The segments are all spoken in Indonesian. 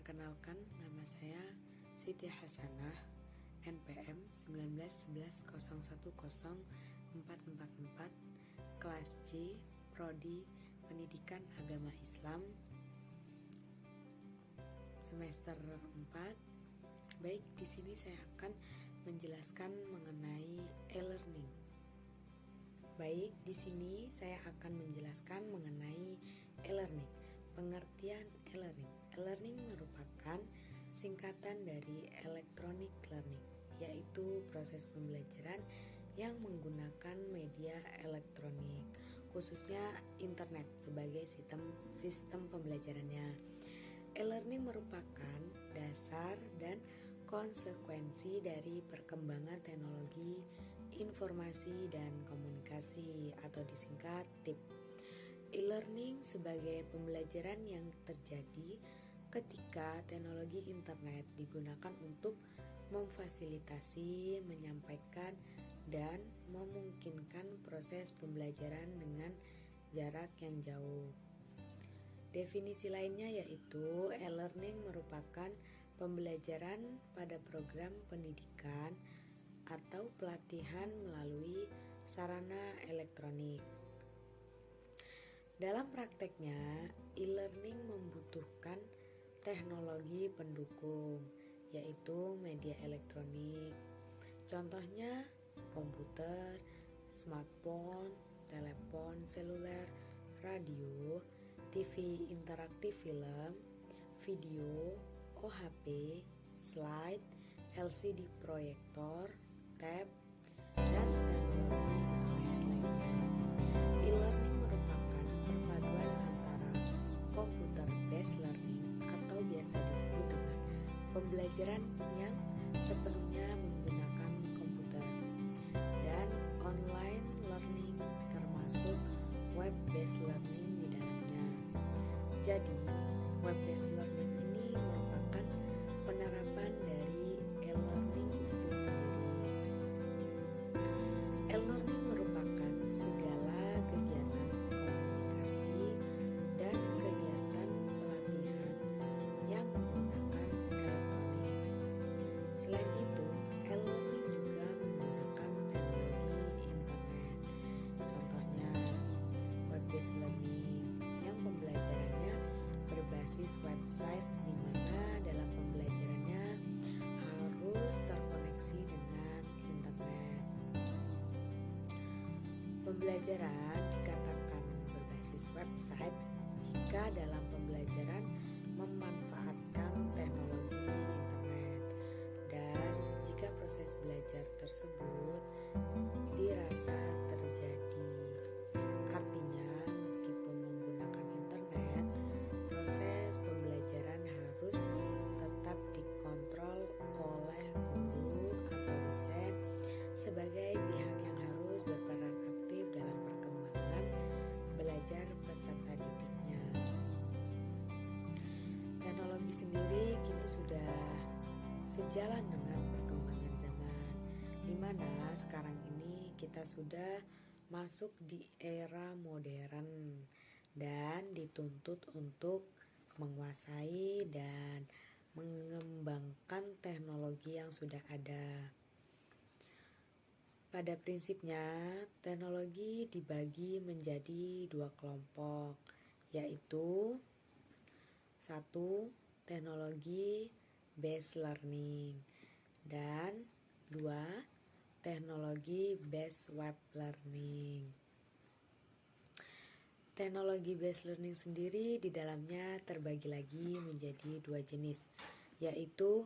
Perkenalkan, nama saya Siti Hasanah, NPM 1911010444, kelas C, Prodi Pendidikan Agama Islam, semester 4. Baik, di sini saya akan menjelaskan mengenai e-learning. Pengertian e-learning. E-learning merupakan singkatan dari electronic learning, yaitu proses pembelajaran yang menggunakan media elektronik, khususnya internet sebagai sistem pembelajarannya. E-learning merupakan dasar dan konsekuensi dari perkembangan teknologi informasi dan komunikasi atau disingkat TIP. E-learning sebagai pembelajaran yang terjadi ketika teknologi internet digunakan untuk memfasilitasi, menyampaikan, dan memungkinkan proses pembelajaran dengan jarak yang jauh. Definisi lainnya yaitu e-learning merupakan pembelajaran pada program pendidikan atau pelatihan melalui sarana elektronik. Dalam prakteknya, e-learning membutuhkan teknologi pendukung, yaitu media elektronik. Contohnya komputer, smartphone, telepon seluler, radio, TV interaktif, film, video, OHP, slide, LCD proyektor, tab, dan teknologi internet lainnya. E-learning merupakan perpaduan antara computer-based learning atau biasa disebut dengan pembelajaran yang sepenuhnya menggunakan komputer dan online learning termasuk web-based learning di dalamnya. Jadi, web-based learning ini merupakan penerapan dari e-learning itu sendiri. E-learning merupakan segala kegiatan komunikasi dan kegiatan pelatihan yang menggunakan elektronik. Selain itu, e-learning juga menggunakan teknologi internet. Contohnya, web-based learning yang pembelajarannya berbasis website di mana dalam pembelajarannya harus terkoneksi dengan internet. Pembelajaran dikatakan berbasis website jika dalam pembelajaran memanfaatkan teknologi internet dan jika proses belajar tersebut dirasa terjadi. Artinya, meskipun menggunakan internet, proses pembelajaran harus tetap dikontrol oleh guru atau dosen sebagai pihak yang harus berperan aktif dalam perkembangan belajar peserta didiknya. Teknologi sendiri kini sudah sejalan dengan perkembangan zaman, di mana sekarang ini kita sudah masuk di era modern dan dituntut untuk menguasai dan mengembangkan teknologi yang sudah ada. Pada prinsipnya, teknologi dibagi menjadi dua kelompok, yaitu 1. Teknologi based learning dan 2. Teknologi based web learning. Teknologi based learning sendiri di dalamnya terbagi lagi menjadi dua jenis, yaitu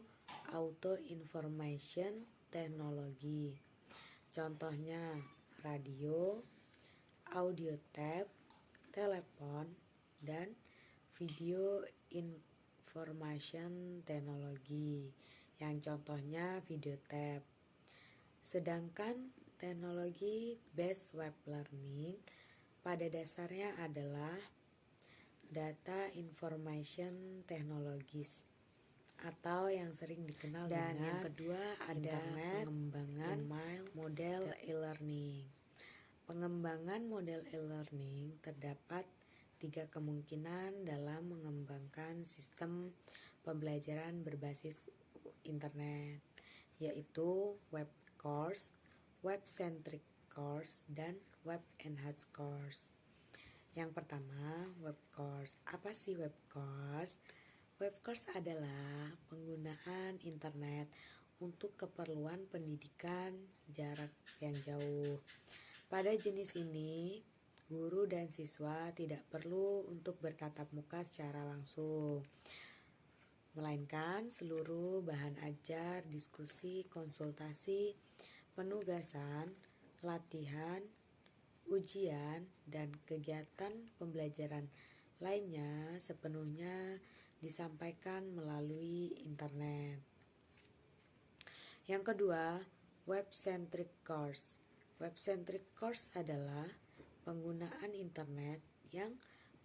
auto information technology. Contohnya radio, audio tab, telepon, dan video information technology, yang contohnya video tab. Sedangkan teknologi based web learning pada dasarnya adalah data information technologies atau yang sering dikenal dan dengan yang kedua ada pengembangan model e-learning. Pengembangan model e-learning terdapat 3 kemungkinan dalam mengembangkan sistem pembelajaran berbasis internet, yaitu web course, web-centric course, dan web-enhanced course. Yang pertama, web course. Apa sih web course? Web course adalah penggunaan internet untuk keperluan pendidikan jarak yang jauh. Pada jenis ini, guru dan siswa tidak perlu untuk bertatap muka secara langsung, melainkan seluruh bahan ajar, diskusi, konsultasi, penugasan, latihan, ujian, dan kegiatan pembelajaran lainnya sepenuhnya disampaikan melalui internet. Yang kedua, web-centric course. Web-centric course adalah penggunaan internet yang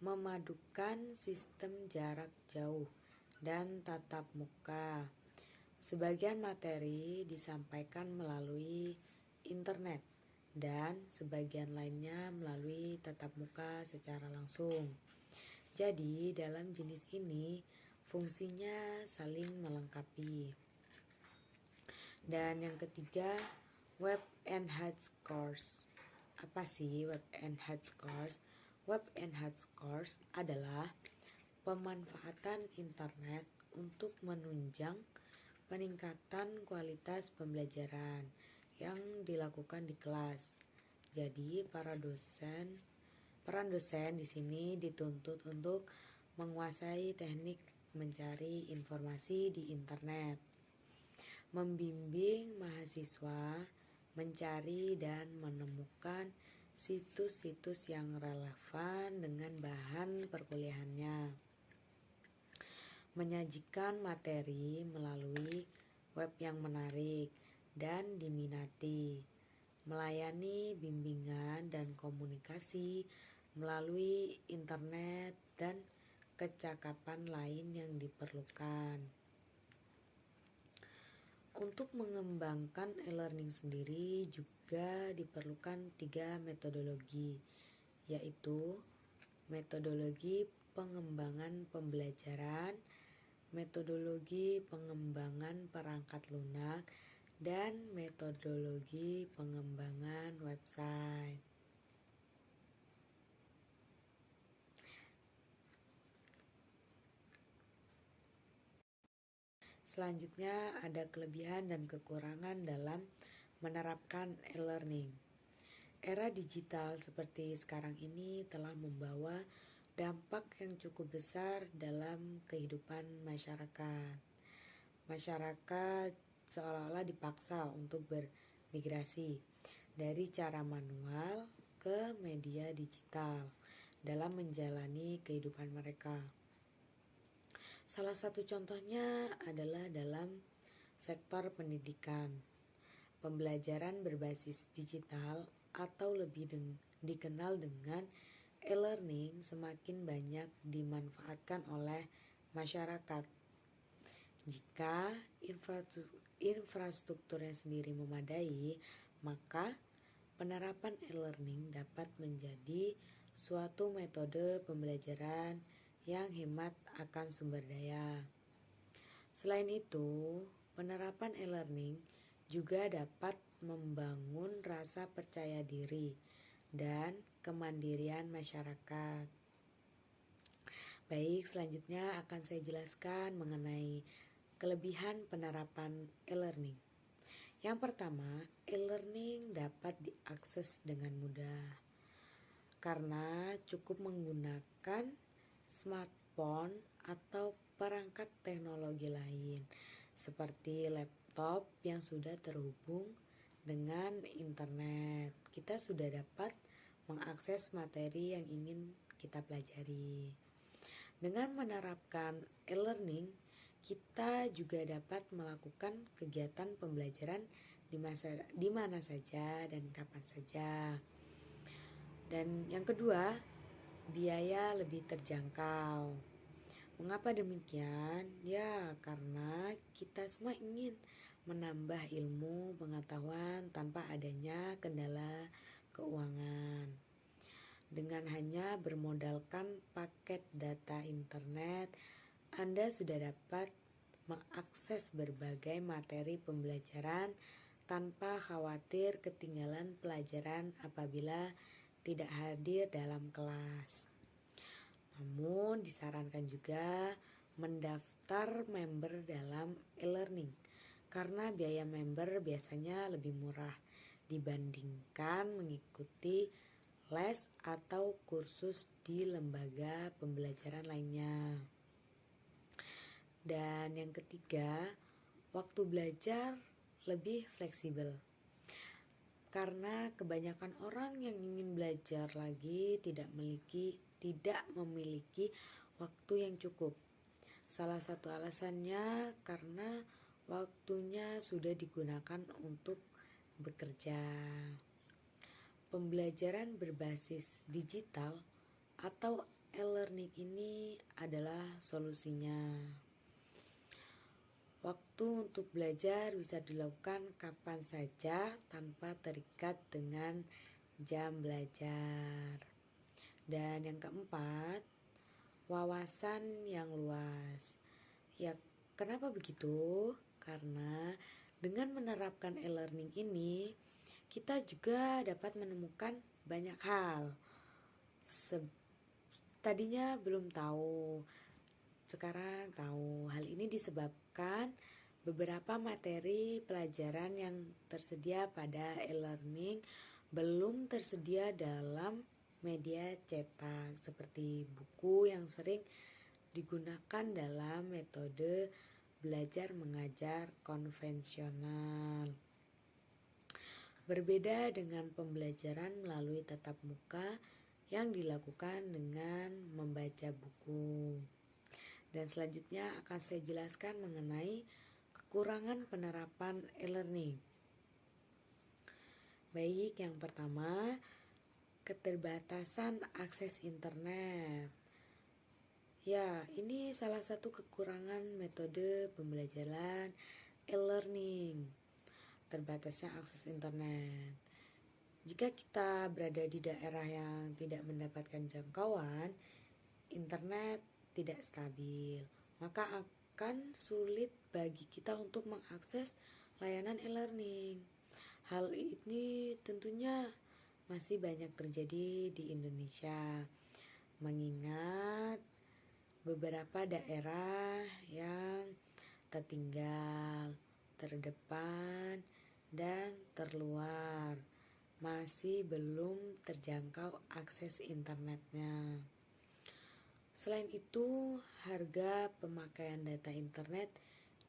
memadukan sistem jarak jauh dan tatap muka. Sebagian materi disampaikan melalui internet dan sebagian lainnya melalui tatap muka secara langsung. Jadi, dalam jenis ini fungsinya saling melengkapi. Dan yang ketiga, web enhanced course. Apa sih web enhanced course? Web enhanced course adalah pemanfaatan internet untuk menunjang peningkatan kualitas pembelajaran yang dilakukan di kelas. Jadi peran dosen di sini dituntut untuk menguasai teknik mencari informasi di internet, membimbing mahasiswa mencari dan menemukan situs-situs yang relevan dengan bahan perkuliahannya, menyajikan materi melalui web yang menarik dan diminati, melayani bimbingan dan komunikasi melalui internet dan kecakapan lain yang diperlukan. Untuk mengembangkan e-learning sendiri juga diperlukan 3 metodologi, yaitu metodologi pengembangan pembelajaran, metodologi pengembangan perangkat lunak, dan metodologi pengembangan website. Selanjutnya ada kelebihan dan kekurangan dalam menerapkan e-learning. Era digital seperti sekarang ini telah membawa dampak yang cukup besar dalam kehidupan masyarakat. Masyarakat seolah-olah dipaksa untuk bermigrasi dari cara manual ke media digital dalam menjalani kehidupan mereka. Salah satu contohnya adalah dalam sektor pendidikan. Pembelajaran berbasis digital atau lebih dikenal dengan e-learning semakin banyak dimanfaatkan oleh masyarakat. Jika infrastrukturnya sendiri memadai, maka penerapan e-learning dapat menjadi suatu metode pembelajaran yang hemat akan sumber daya. Selain itu, penerapan e-learning juga dapat membangun rasa percaya diri dan kemandirian masyarakat. Baik, selanjutnya akan saya jelaskan mengenai kelebihan penerapan e-learning. Yang pertama, e-learning dapat diakses dengan mudah karena cukup menggunakan smartphone atau perangkat teknologi lain seperti laptop yang sudah terhubung dengan internet. Kita sudah dapat mengakses materi yang ingin kita pelajari. Dengan menerapkan e-learning, kita juga dapat melakukan kegiatan pembelajaran di mana saja dan kapan saja. Dan yang kedua, biaya lebih terjangkau. Mengapa demikian? Ya, karena kita semua ingin menambah ilmu pengetahuan tanpa adanya kendala keuangan. Dengan hanya bermodalkan paket data internet, Anda sudah dapat mengakses berbagai materi pembelajaran tanpa khawatir ketinggalan pelajaran apabila tidak hadir dalam kelas. Namun disarankan juga mendaftar member dalam e-learning karena biaya member biasanya lebih murah dibandingkan mengikuti les atau kursus di lembaga pembelajaran lainnya. Dan yang ketiga, waktu belajar lebih fleksibel. Karena kebanyakan orang yang ingin belajar lagi tidak memiliki waktu yang cukup. Salah satu alasannya karena waktunya sudah digunakan untuk bekerja. Pembelajaran berbasis digital atau e-learning ini adalah solusinya. Waktu untuk belajar bisa dilakukan kapan saja tanpa terikat dengan jam belajar. Dan yang keempat, wawasan yang luas. Ya, kenapa begitu? Karena dengan menerapkan e-learning ini, kita juga dapat menemukan banyak hal. Tadinya belum tahu, sekarang tahu. Hal ini disebabkan beberapa materi pelajaran yang tersedia pada e-learning belum tersedia dalam media cetak seperti buku yang sering digunakan dalam metode belajar mengajar konvensional. Berbeda dengan pembelajaran melalui tatap muka yang dilakukan dengan membaca buku. Dan selanjutnya akan saya jelaskan mengenai kekurangan penerapan e-learning. Baik, yang pertama, keterbatasan akses internet. Ya, ini salah satu kekurangan metode pembelajaran e-learning. Terbatasnya akses internet. Jika kita berada di daerah yang tidak mendapatkan jangkauan internet tidak stabil, maka akan sulit bagi kita untuk mengakses layanan e-learning. Hal ini tentunya masih banyak terjadi di Indonesia, mengingat beberapa daerah yang tertinggal, terdepan, dan terluar masih belum terjangkau akses internetnya. Selain itu, harga pemakaian data internet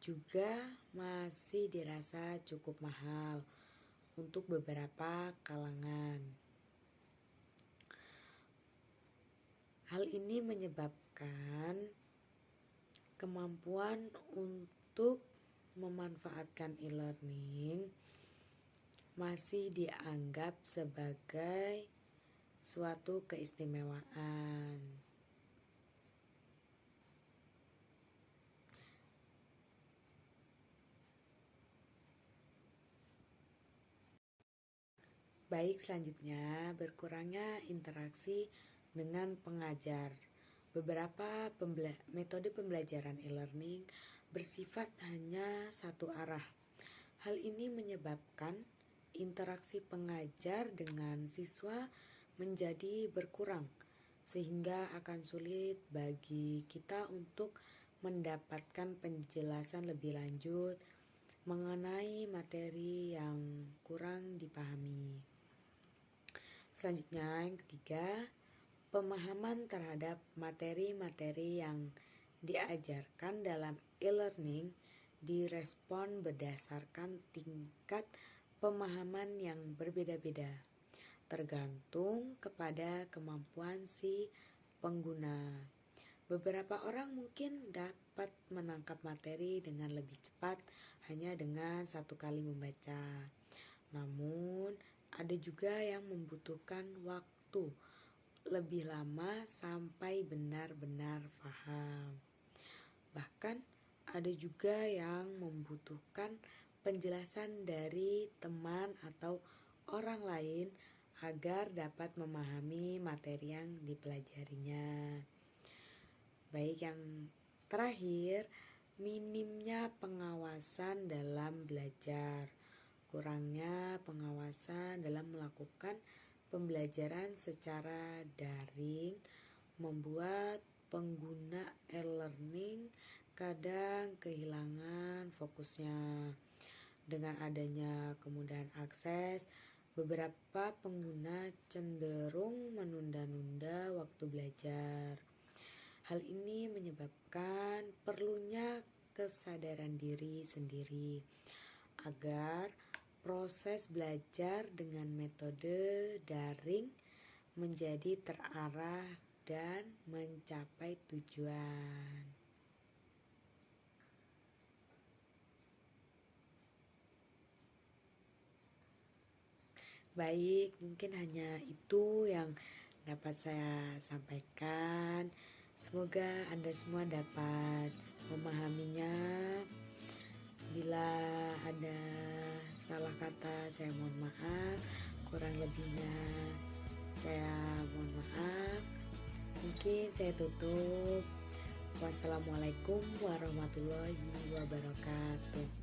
juga masih dirasa cukup mahal untuk beberapa kalangan. Hal ini menyebabkan kemampuan untuk memanfaatkan e-learning masih dianggap sebagai suatu keistimewaan. Baik, selanjutnya berkurangnya interaksi dengan pengajar. Beberapa metode pembelajaran e-learning bersifat hanya satu arah. Hal ini menyebabkan interaksi pengajar dengan siswa menjadi berkurang, sehingga akan sulit bagi kita untuk mendapatkan penjelasan lebih lanjut mengenai materi yang kurang dipahami. Selanjutnya, yang ketiga, pemahaman terhadap materi-materi yang diajarkan dalam e-learning direspon berdasarkan tingkat pemahaman yang berbeda-beda, tergantung kepada kemampuan si pengguna. Beberapa orang mungkin dapat menangkap materi dengan lebih cepat hanya dengan satu kali membaca. Namun, ada juga yang membutuhkan waktu lebih lama sampai benar-benar paham. Bahkan, ada juga yang membutuhkan penjelasan dari teman atau orang lain agar dapat memahami materi yang dipelajarinya. Baik, yang Terakhir, minimnya pengawasan dalam belajar. Kurangnya pengawasan dalam melakukan pembelajaran secara daring membuat pengguna e-learning kadang kehilangan fokusnya. Dengan adanya kemudahan akses, beberapa pengguna cenderung menunda-nunda waktu belajar. Hal ini menyebabkan perlunya kesadaran diri sendiri agar proses belajar dengan metode daring menjadi terarah dan mencapai tujuan. Baik, mungkin hanya itu yang dapat saya sampaikan. Semoga Anda semua dapat memahaminya. Bila ada salah kata, saya mohon maaf. Kurang lebihnya, saya mohon maaf. Mungkin saya tutup. Wassalamualaikum warahmatullahi wabarakatuh.